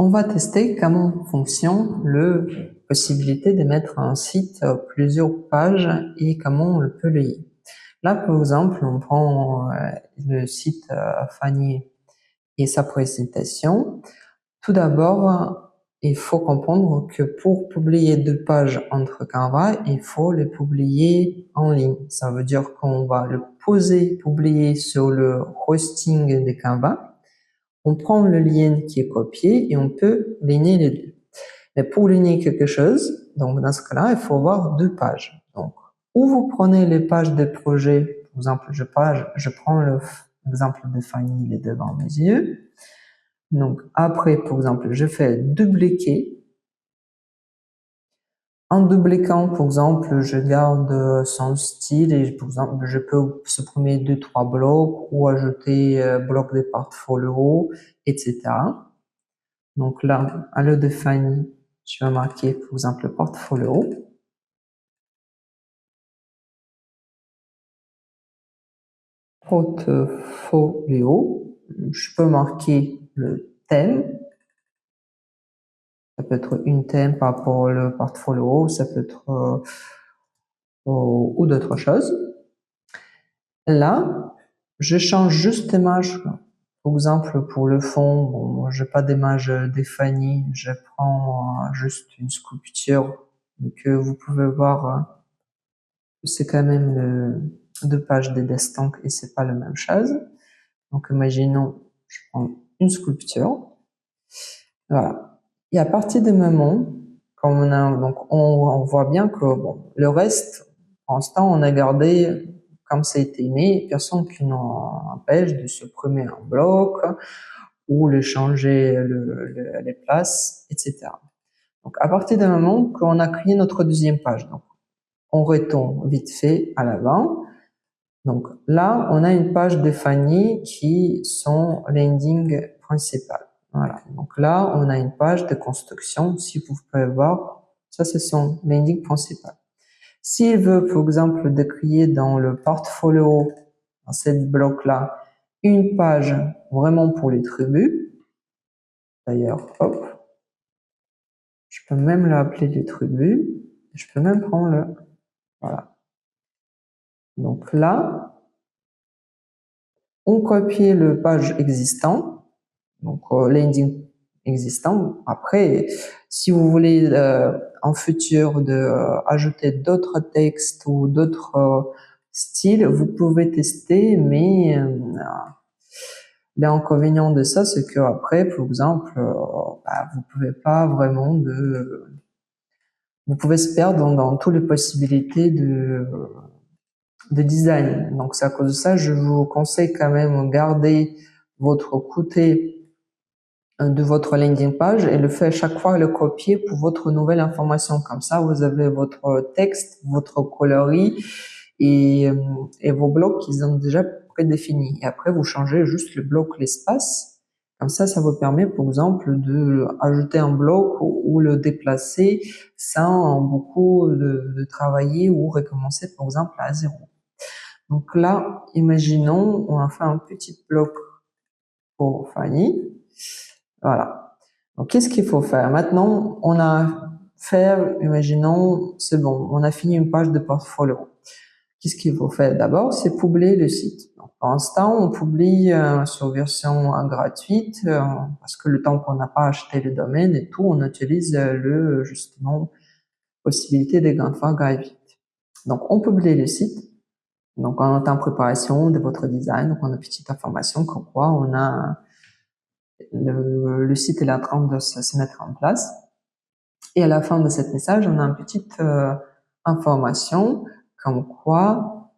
On va tester comment fonctionne la possibilité de mettre un site plusieurs pages et comment on le peut lier. Là, par exemple, on prend le site Fanny et sa présentation. Tout d'abord, il faut comprendre que pour publier deux pages entre Canva, il faut les publier en ligne. Ça veut dire qu'on va le publier sur le hosting de Canva. On prend le lien qui est copié et on peut lier les deux. Mais pour lier quelque chose, donc dans ce cas-là, il faut avoir deux pages. Donc, ou vous prenez les pages de projet, par exemple, je prends l'exemple de Fanny, il est devant mes yeux. Donc, après, par exemple, je fais dupliquer. En dupliquant, par exemple, je garde son style et, par exemple, je peux supprimer 2-3 blocs ou ajouter bloc de portfolio, etc. Donc là, à lieu de Fanny, je vais marquer, par exemple, portfolio. Portfolio. Je peux marquer le thème. Ça peut être une thème par rapport au portfolio, ça peut être ou d'autres choses. Là, je change juste d'image. Par exemple, pour le fond, bon, je n'ai pas d'image de Fanny, je prends juste une sculpture que vous pouvez voir. C'est quand même deux pages de desktop et c'est pas la même chose. Donc, imaginons, je prends une sculpture. Voilà. Et à partir du moment, comme on voit bien que bon, le reste, pour l'instant, on a gardé comme ça a été aimé, personne qui nous empêche de supprimer un bloc ou de changer les places, etc. Donc, à partir du moment qu'on a créé notre deuxième page, donc, on retourne vite fait à l'avant. Donc là, on a une page de Fanny qui sont landing principal. Voilà. Donc là, on a une page de construction. Si vous pouvez voir, ça, c'est son landing principal. S'il veut, par exemple, de créer dans le portfolio, dans cette bloc-là, une page vraiment pour les tribus, d'ailleurs, hop, je peux même l'appeler les tribus. Je peux même prendre voilà. Donc là, on copie le page existant, donc landing existant. Après, si vous voulez en futur ajouter d'autres textes ou d'autres styles, vous pouvez tester, mais l'inconvénient de ça, c'est que après, par exemple, vous pouvez pas vraiment vous pouvez se perdre dans toutes les possibilités de design. Donc c'est à cause de ça, je vous conseille quand même de garder votre côté de votre landing page et le faire chaque fois le copier pour votre nouvelle information. Comme ça, vous avez votre texte, votre coloris et vos blocs qui sont déjà prédéfinis. Et après, vous changez juste le bloc, l'espace. Comme ça vous permet, par exemple, de ajouter un bloc ou le déplacer sans beaucoup de travailler ou recommencer, par exemple, à zéro. Donc là, imaginons, on a fait un petit bloc pour Fanny. Voilà. Donc, qu'est-ce qu'il faut faire? Maintenant, on a fait, imaginons, c'est bon, on a fini une page de portfolio. Qu'est-ce qu'il faut faire? D'abord, c'est publier le site. Donc, pour l'instant, on publie sur version gratuite parce que le temps qu'on n'a pas acheté le domaine et tout, on utilise justement, possibilité de gratuit. Donc, on publie le site. Donc, on est en préparation de votre design. Donc, on a une petite information comme quoi on a le site est en train de se mettre en place. Et à la fin de cet message, on a une petite information comme quoi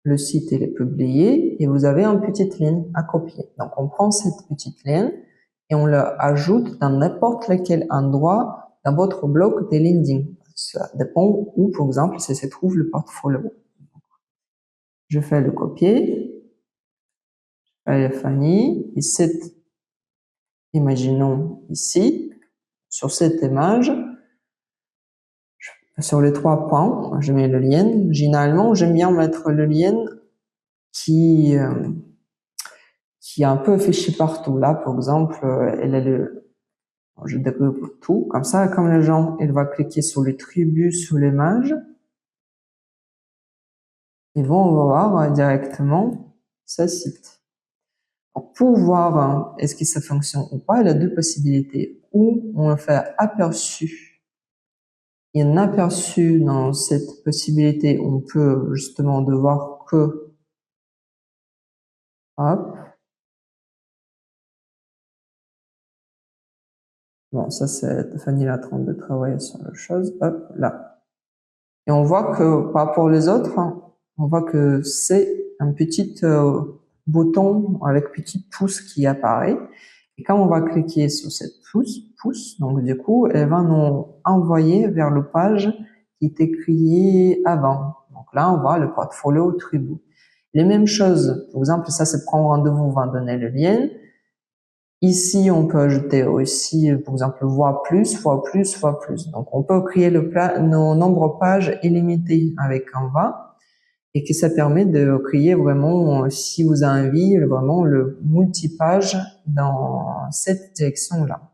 le site est publié et vous avez une petite ligne à copier. Donc, on prend cette petite ligne et on l'ajoute dans n'importe lequel endroit dans votre bloc de landing. Ça dépend où, par exemple, se trouve le portfolio. Je fais le copier. Je fais Fanny. Et imaginons ici, sur cette image, sur les 3 points, je mets le lien. Généralement, j'aime bien mettre le lien qui est un peu affiché partout. Là, par exemple, elle est Je dégroupe tout, comme ça, comme les gens, il va cliquer sur les tribus, sur l'image, ils vont voir directement ce site. Pour voir est-ce que ça fonctionne ou pas, il y a deux possibilités. Ou on le fait aperçu. Il y a un aperçu dans cette possibilité, on peut justement de voir que, hop, bon, ça c'est Fanny est en train de travailler sur la chose, hop, là. Et on voit que par rapport aux autres, on voit que c'est un petit bouton avec petit pouce qui apparaît. Et quand on va cliquer sur cette pouce, donc du coup, elle va nous envoyer vers le page qui était créée avant. Donc là, on voit le portfolio Tribu. Les mêmes choses, par exemple, ça c'est prendre rendez-vous, on va donner le lien. Ici, on peut ajouter aussi, par exemple, voir plus, fois plus, fois plus. Donc, on peut créer nos nombre pages illimités avec Canva et que ça permet de créer vraiment, si vous avez envie, vraiment le multipage dans cette direction-là.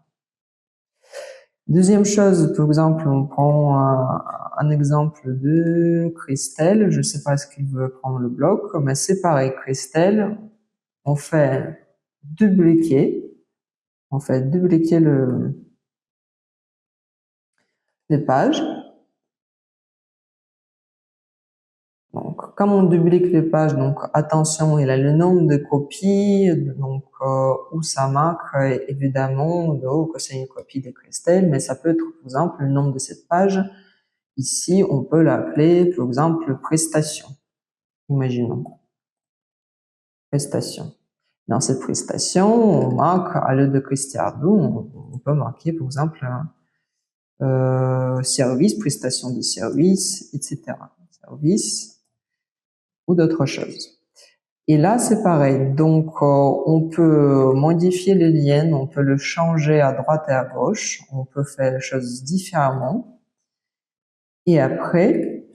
Deuxième chose, par exemple, on prend un exemple de Christelle. Je ne sais pas ce qu'il veut prendre le bloc, mais c'est pareil. Christelle, on fait dupliquer. On fait dupliquer les pages. Donc, comme on duplique les pages, donc attention, il a le nombre de copies, donc où ça marque évidemment que c'est une copie de Christelle, mais ça peut être par exemple le nombre de cette page. Ici, on peut l'appeler par exemple prestation. Imaginons prestation. Dans cette prestation, on marque à lieu de Christiardou, on peut marquer par exemple service, prestation de service, etc. Service ou d'autres choses. Et là, c'est pareil. Donc, on peut modifier les liens, on peut le changer à droite et à gauche, on peut faire les choses différemment. Et après,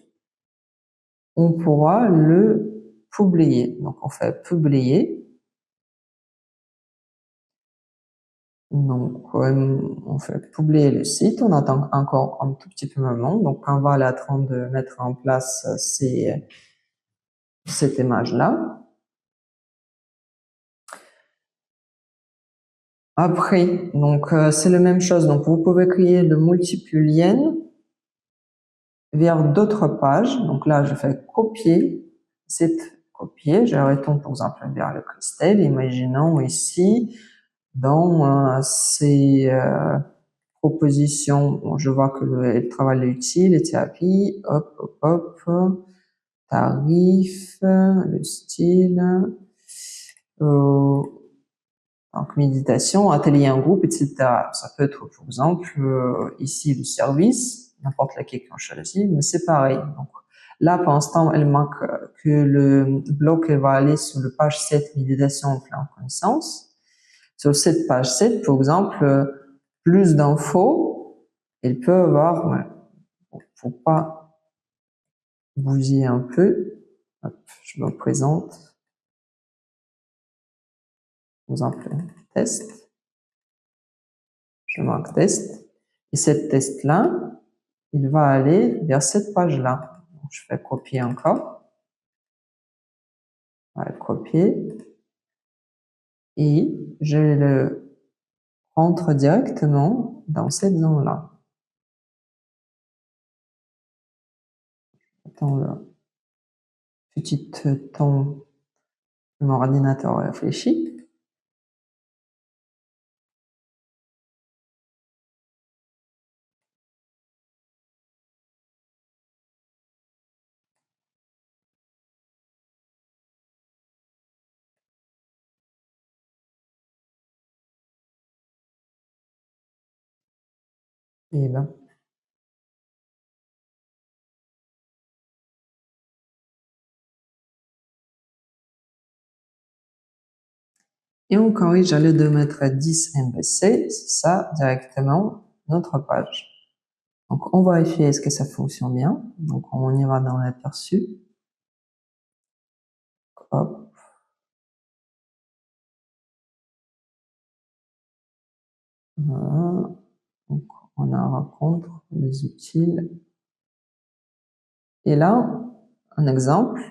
on pourra le publier. Donc, on fait publier. Donc, on fait publier le site. On attend encore un tout petit peu moment. Donc, Canva est en train de mettre en place cette image-là. Après, donc c'est la même chose. Donc vous pouvez créer de multiples liens vers d'autres pages. Donc là, je fais copier, c'est copier. Je retourne par exemple vers le Christelle. Imaginons ici dans ces propositions, bon, je vois que le travail utile, les thérapies, hop, hop, hop, tarif, le style. Euh, Donc, méditation, atelier en groupe, etc. Ça peut être, par exemple, ici, le service, n'importe laquelle qu'on choisit, mais c'est pareil. Donc, là, pour l'instant, elle manque que le bloc va aller sur la page 7, méditation en pleine connaissance. Sur cette page 7, par exemple, plus d'infos, elle peut avoir, faut pas bousiller un peu. Hop, je me présente. Par exemple, test. Je marque test. Et cette test-là, il va aller vers cette page-là. Je fais copier encore. Voilà, copier. Et je le rentre directement dans cette zone-là. Attends le petit temps que mon ordinateur réfléchit. Et ben. Et on corrige à lieu de mettre 10 MBC, c'est ça directement notre page. Donc on va vérifier est-ce que ça fonctionne bien. Donc on ira dans l'aperçu. Hop. Voilà. Donc, on a rencontre, les utiles. Et là, un exemple,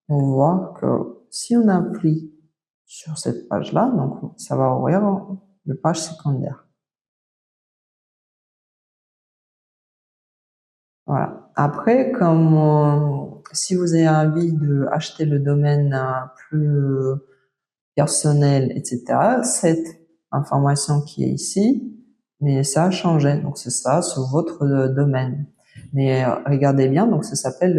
on voit que si on appuie sur cette page-là, donc ça va ouvrir le page secondaire. Voilà. Après, comme si vous avez envie d'acheter le domaine plus personnel, etc., cette information qui est ici, mais ça a changé. Donc c'est ça sur votre domaine. Mais regardez bien, donc ça s'appelle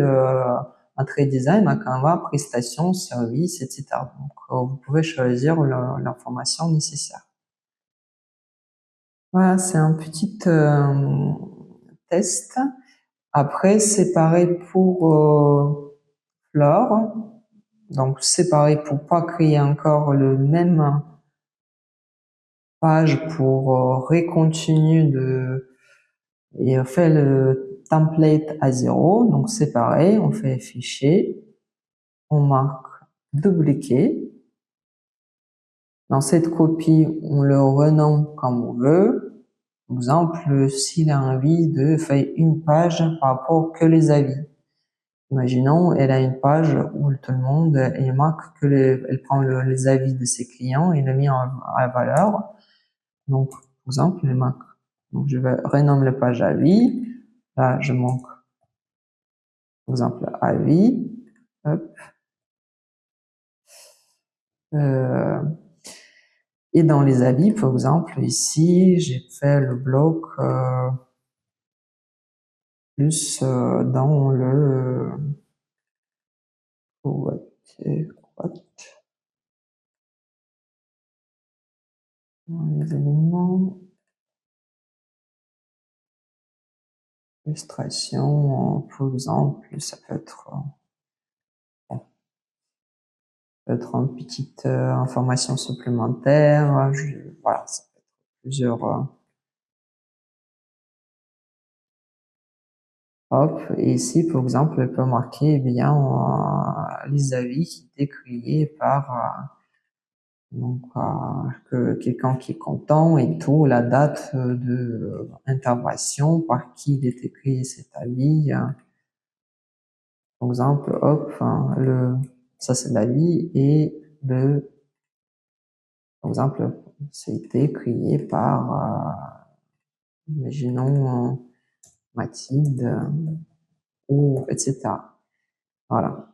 un trade design, un Canva, prestation, service, etc. Donc vous pouvez choisir l'information nécessaire. Voilà, c'est un petit test. Après, c'est pareil pour Flore. Donc, c'est pareil pour pas créer encore le même page pour recontinuer et on fait le template à 0. Donc, c'est pareil. On fait fichier. On marque dupliquer. Dans cette copie, on le renomme comme on veut. Par exemple, s'il a envie de faire une page par rapport que les avis. Imaginons, elle a une page où tout le monde, elle marque elle prend les avis de ses clients et les met en valeur. Donc, par exemple, elle marque. Donc, je vais renommer la page avis. Là, je manque, par exemple, avis. Hop. Et dans les avis, par exemple, ici, j'ai fait le bloc plus dans le what, dans les éléments, illustration, par exemple, ça peut être une petite information supplémentaire. Voilà, ça peut être plusieurs. Hop, et ici, par exemple, elle peut marquer bien les avis qui étaient créés par donc que quelqu'un qui est content et tout, la date de intervention, par qui il était créé cet avis. Par exemple, hop, ça c'est l'avis et par exemple, c'était créé par, imaginons, Mathilde ou etc. Voilà.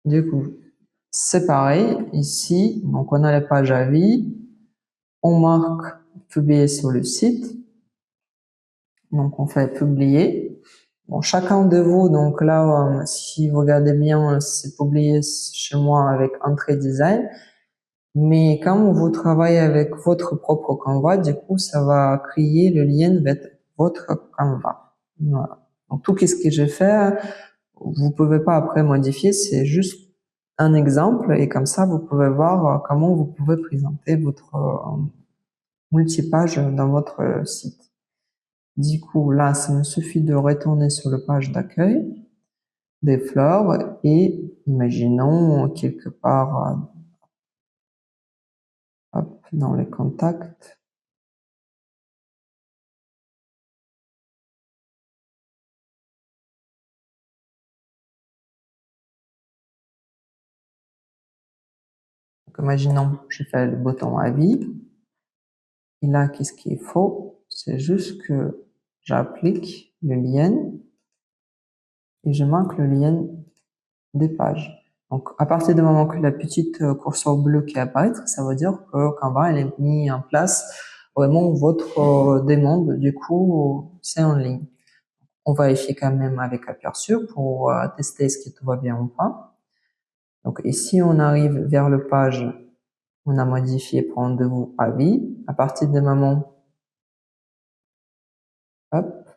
Du coup, c'est pareil ici. Donc, on a la page avis. On marque publier sur le site. Donc, on fait publier. Bon, chacun de vous, donc là, si vous regardez bien, c'est publié chez moi avec Entrée Design. Mais quand vous travaillez avec votre propre Canva, du coup, ça va créer le lien vers votre Canva. Voilà. Donc, tout ce que j'ai fait, vous pouvez pas après modifier, c'est juste un exemple et comme ça, vous pouvez voir comment vous pouvez présenter votre multipage dans votre site. Du coup, là, ça me suffit de retourner sur la page d'accueil des fleurs et imaginons quelque part hop, dans les contacts. Donc, imaginons, je fais le bouton avis. Et là, qu'est-ce qu'il faut? C'est juste que j'applique le lien et je marque le lien des pages. Donc, à partir du moment que la petite curseur bleue qui apparaît, ça veut dire que Canva, elle est mis en place vraiment votre demande. Du coup, c'est en ligne. On va vérifier quand même avec Aperçu pour tester ce que tout va bien ou pas. Donc, ici, on arrive vers la page, on a modifié pour rendez-vous avis. À partir du moment, hop,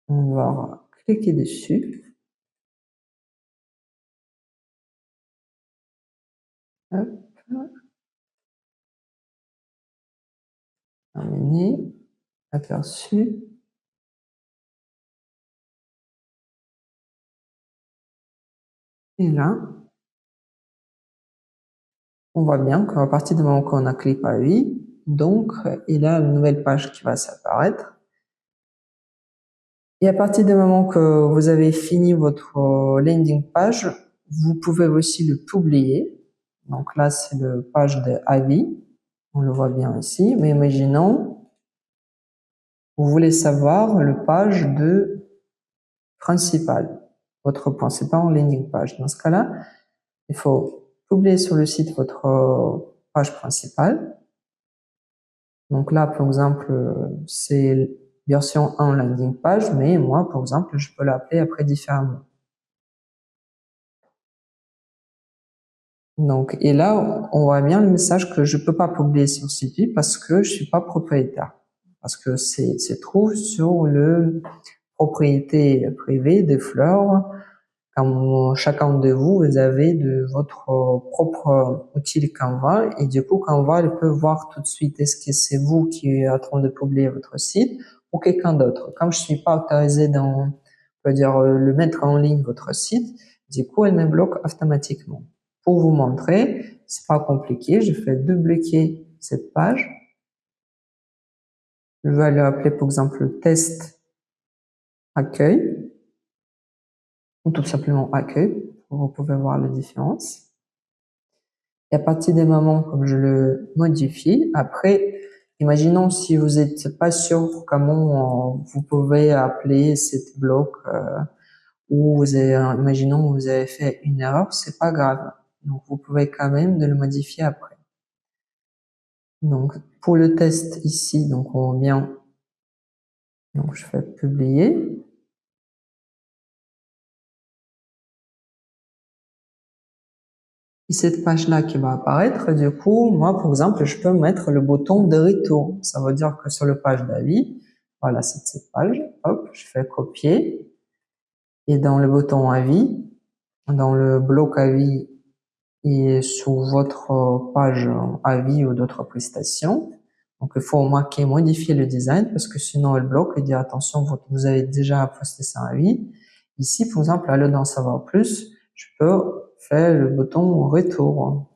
on va cliquer dessus. Hop, terminé, Aperçu. Et là, On voit bien qu'à partir du moment qu'on a cliqué à lui, donc il y a une nouvelle page qui va s'apparaître. Et à partir du moment que vous avez fini votre landing page, vous pouvez aussi le publier. Donc là, c'est la page de avis. On le voit bien ici. Mais imaginons, vous voulez savoir le page de principal, votre principal landing page. Dans ce cas-là, il faut publier sur le site votre page principale. Donc là, par exemple, c'est version 1 landing page, mais moi, par exemple, je peux l'appeler après différemment. Donc, et là, on voit bien le message que je peux pas publier sur site parce que je suis pas propriétaire. Parce que c'est trouve sur le propriété privée des fleurs. Comme chacun de vous, vous avez de votre propre outil Canva et du coup, Canva, il peut voir tout de suite est-ce que c'est vous qui êtes en train de publier votre site ou quelqu'un d'autre. Comme je suis pas autorisé dans, on peut dire, le mettre en ligne votre site, du coup, elle me bloque automatiquement. Pour vous montrer, c'est pas compliqué, je fais double-cliquer cette page. Je vais l'appeler, par exemple, test accueil ou tout simplement accueil. Vous pouvez voir la différence. Et à partir des moments comme je le modifie, après, imaginons si vous n'êtes pas sûr comment vous pouvez appeler cette bloc ou vous avez, imaginons vous avez fait une erreur, c'est pas grave. Donc vous pouvez quand même de le modifier après. Donc pour le test ici, donc on vient, donc je fais publier. Et cette page-là qui va apparaître, du coup, moi, par exemple, je peux mettre le bouton de retour. Ça veut dire que sur la page d'avis, voilà, c'est cette page, hop, je fais copier. Et dans le bouton avis, dans le bloc avis et sur votre page avis ou d'autres prestations, donc il faut marquer modifier le design parce que sinon elle bloque et dit attention, vous avez déjà posté ça en avis. Ici, par exemple, à d'en savoir plus, je peux faire le bouton retour.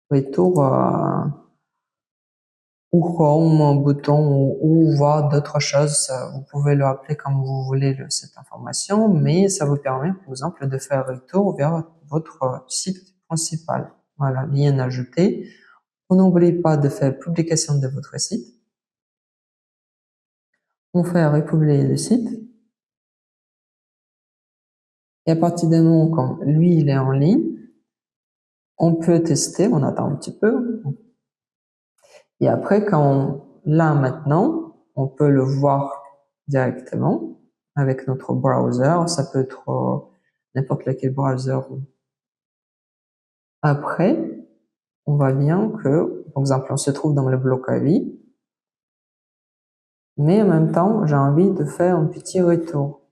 Retour ou home, un bouton ou voir d'autres choses. Vous pouvez le appeler comme vous voulez cette information, mais ça vous permet, par exemple, de faire retour vers votre site principal. Voilà, lien ajouté. On n'oublie pas de faire publication de votre site. On fait republier le site. Et à partir du moment comme lui, il est en ligne, on peut tester, on attend un petit peu. Et après, là maintenant, on peut le voir directement avec notre browser. Ça peut être n'importe lequel browser. Après, on voit bien que, par exemple, on se trouve dans le bloc avis, mais en même temps, j'ai envie de faire un petit retour.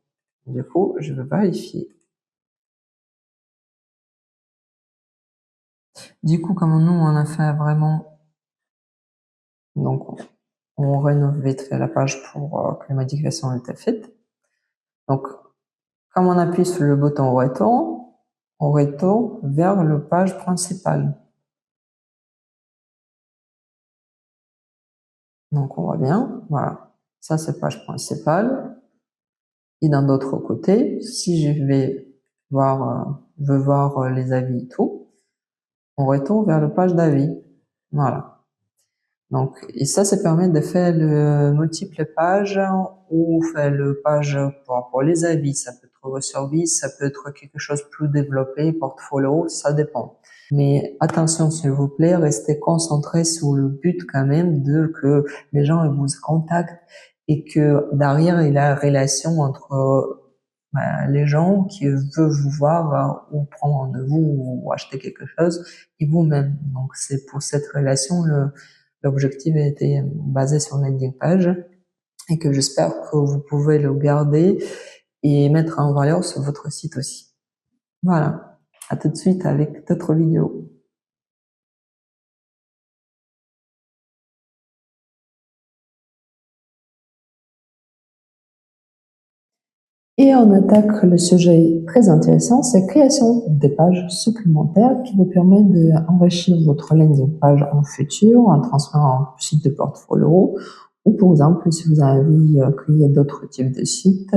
Du coup, je vais vérifier. Du coup, comme nous, on a fait vraiment, donc, on rénove vite fait la page pour que la modification ait été faite. Donc, comme on appuie sur le bouton retour, on retourne vers la page principale. Donc, on voit bien, voilà. Ça, c'est page principale. Et d'un autre côté, si je vais voir, veux voir les avis et tout, on retourne vers la page d'avis. Voilà. Donc, et ça permet de faire le multiples pages ou faire le page pour les avis. Ça peut être vos services, ça peut être quelque chose de plus développé, portfolio, ça dépend. Mais attention, s'il vous plaît, restez concentrés sur le but quand même de que les gens ils vous contactent et que derrière il y a une relation entre les gens qui veulent vous voir ou prendre rendez-vous ou acheter quelque chose et vous-même. Donc c'est pour cette relation l'objectif a été basé sur une landing page et que j'espère que vous pouvez le garder et mettre en valeur sur votre site aussi. Voilà. À tout de suite avec d'autres vidéos. Et on attaque le sujet très intéressant, c'est création des pages supplémentaires qui vous permet d'enrichir votre landing page en futur, en transférant un site de portfolio, ou par exemple, si vous avez envie de créer d'autres types de sites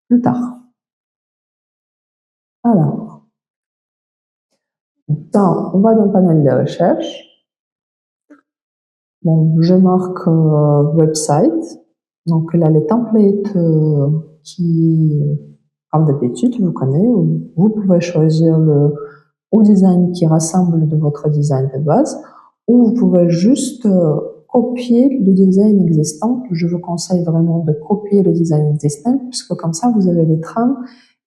plus tard. Alors, on va dans le panel de recherche. Bon, je marque website. Donc là, les templates comme d'habitude, vous connaissez. Vous pouvez choisir le design qui rassemble de votre design de base, ou vous pouvez juste copier le design existant. Je vous conseille vraiment de copier le design existant, puisque comme ça, vous avez les trames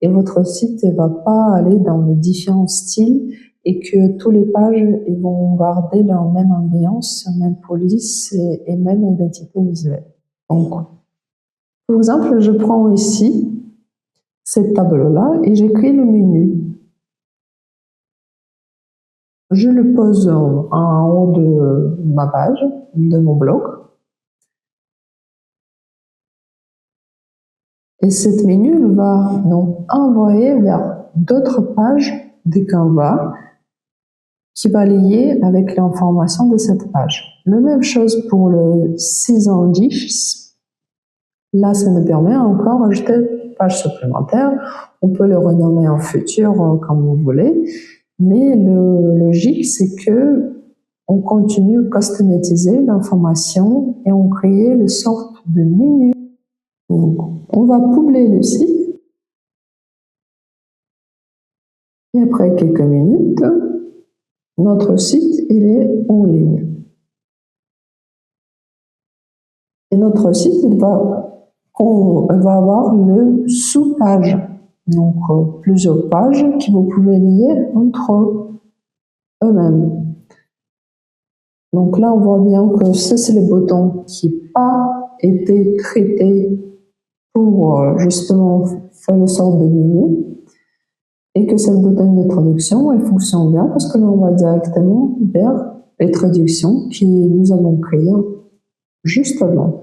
et votre site ne va pas aller dans les différents styles et que toutes les pages ils vont garder leur même ambiance, même police et même identité visuelle. Donc, par exemple, je prends ici cette tableau-là et j'écris le menu. Je le pose en haut de ma page, de mon blog. Et cette menu va nous envoyer vers d'autres pages de Canva qui va lier avec l'information de cette page. La même chose pour le Season Dish. Là, ça nous permet encore d'ajouter une page supplémentaire. On peut le renommer en futur comme vous voulez. Mais le logique, c'est que on continue à customiser l'information et on crée une sorte de menu. Donc, on va publier le site. Et après quelques minutes, notre site il est en ligne. Et notre site on va avoir le sous-page. Donc plusieurs pages que vous pouvez lier entre eux-mêmes. Donc là, on voit bien que c'est le bouton qui n'a pas été traité pour justement faire une sorte de menu et que cette bouton de traduction, elle fonctionne bien parce que là, on va directement vers les traductions que nous avons créées juste avant.